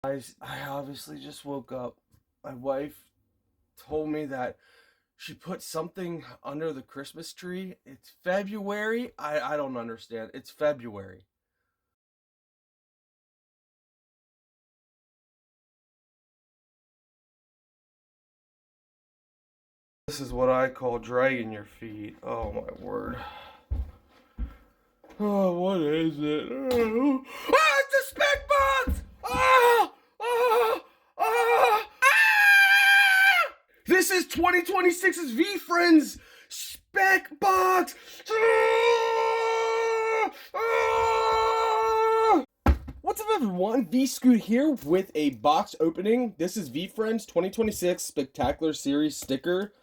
Guys, I obviously just woke up. My wife told me that she put something under the Christmas tree. It's February. I don't understand. It's February. This is what I call dragging your feet. Oh my word. Oh, what is it? Oh, ah, it's a spec box! Ah! Ah! Ah! Ah! This is 2026's Veefriends Spec Box! Ah! Ah! What's up, everyone? V Scoot here with a box opening. This is Veefriends 2026 Spectacular Series sticker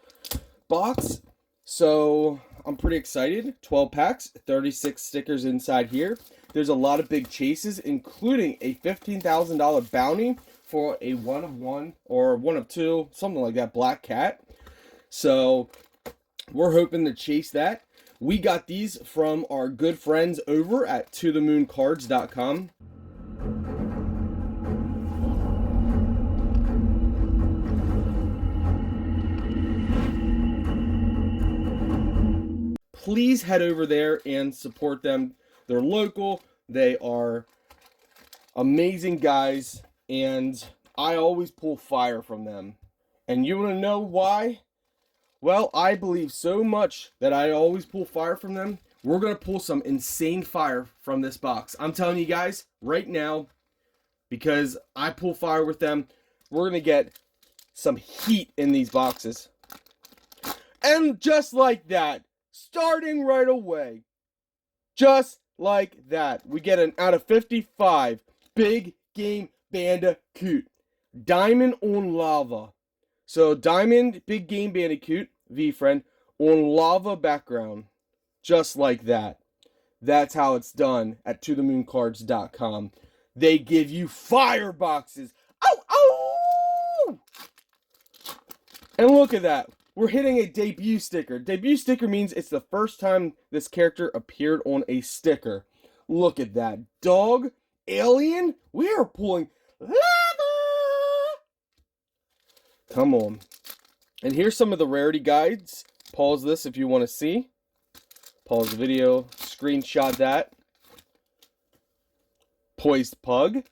box. So I'm pretty excited. 12 packs, 36 stickers inside here. There's a lot of big chases, including a $15,000 bounty for a one of one or one of two, something like that, black cat. So we're hoping to chase that. We got these from our good friends over at tothemooncards.com. Please head over there and support them. They're local. They are amazing guys, and I always pull fire from them. And you want to know why? Well, I believe so much that I always pull fire from them. We're going to pull some insane fire from this box. I'm telling you guys right now, because I pull fire with them, we're going to get some heat in these boxes. And just like that, starting right away, just like that, we get an out of 55 Big Game Bandicoot Diamond on Lava. So Diamond Big Game Bandicoot V-Friend on lava background, just like that. That's how it's done at tothemooncards.com. They give you fire boxes. Oh, oh! And look at that. We're hitting a debut sticker. Debut sticker means it's the first time this character appeared on a sticker. Look at that. Dog, alien, we are pulling lava! Come on. And here's some of the rarity guides. Pause this if you want to see. Pause the video, screenshot that. Poised Pug.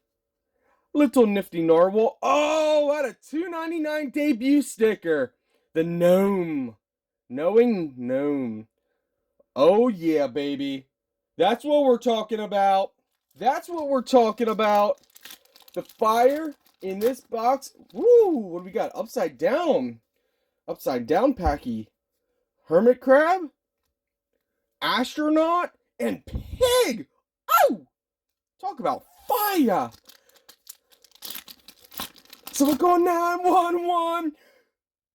Little Nifty Narwhal. Oh, at a $2.99 debut sticker. The Gnome. Knowing Gnome. Oh, yeah, baby. That's what we're talking about. That's what we're talking about. The fire in this box. Woo! What do we got? Upside down. Upside down packy. Hermit crab. Astronaut. And pig. Oh! Talk about fire. So we're going 911.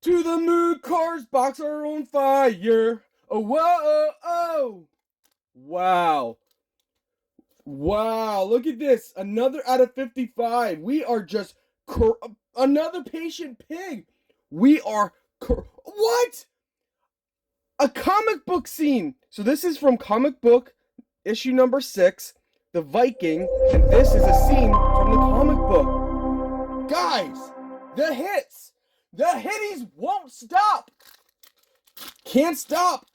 To the moon, cars, box are on fire. Oh, whoa, oh. Wow. Wow, look at this. Another out of 55. We are just, another patient pig. We are, what? A comic book scene. So this is from comic book issue number 6, The Viking. And this is a scene from the comic book. Guys, the hits. The hitties won't stop. Can't stop.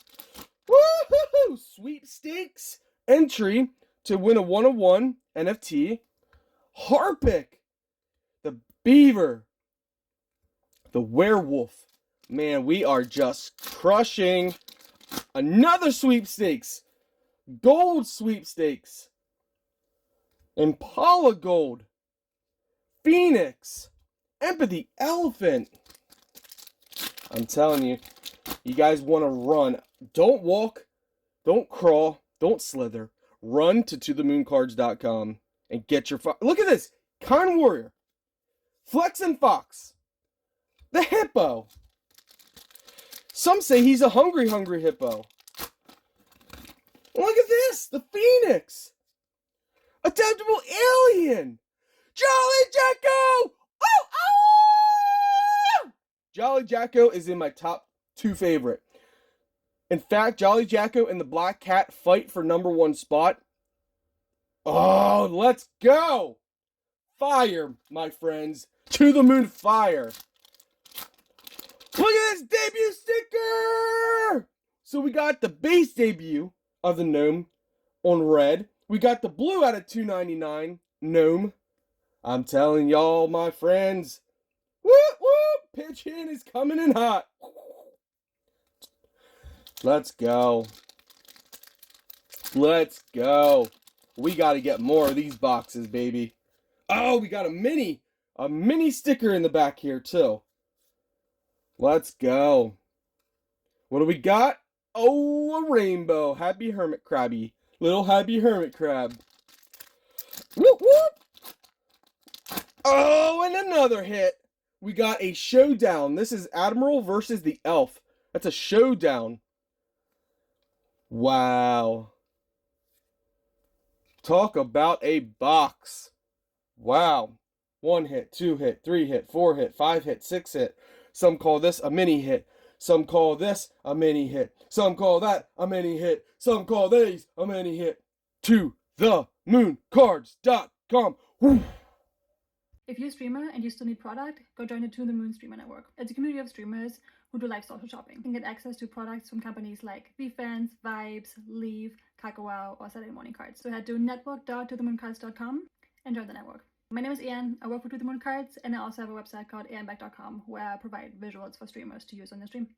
Woohoo! Sweepstakes entry to win a one-on-one NFT. Harpic. The beaver. The werewolf. Man, we are just crushing. Another sweepstakes. Gold sweepstakes. Impala gold. Phoenix. Empathy elephant. I'm telling you, you guys want to run. Don't walk, don't crawl, don't slither. Run to tothemooncards.com and get your... Look at this. Kind Warrior. Flex and Fox. The hippo. Some say he's a hungry hippo. Look at this. The phoenix. Adaptable alien. Jolly Jacko. Oh, oh! Jolly Jacko is in my top 2 favorite. In fact, Jolly Jacko and the Black Cat fight for #1 spot. Oh, let's go! fire, my friends. To the moon fire. Look at this debut sticker! So we got the base debut of the gnome on red. We got the blue out of $2.99 gnome. I'm telling y'all, my friends. Whoop, whoop! Pitch in is coming in hot. Let's go. Let's go. We got to get more of these boxes, baby. Oh, we got a mini sticker in the back here, too. Let's go. What do we got? Oh, a rainbow. Happy Hermit Crabby. Little Happy Hermit Crab. Whoop, whoop. Oh, and another hit. We got a showdown. This is Admiral versus the Elf. That's a showdown. Wow. Talk about a box. Wow. 1 hit, 2 hit, 3 hit, 4 hit, 5 hit, 6 hit. Some call this a mini hit. Some call this a mini hit. Some call that a mini hit. Some call these a mini hit. To the mooncards.com. Woo. If you're a streamer and you still need product, go join the To the Moon Streamer Network. It's a community of streamers who do live social shopping. You can get access to products from companies like Veefriends, Vibes, Leave, Kakao, or Saturday Morning Cards. So head to network.tothemooncards.com and join the network. My name is Ian. I work for To the Moon Cards, and I also have a website called ianbeck.com where I provide visuals for streamers to use on their stream.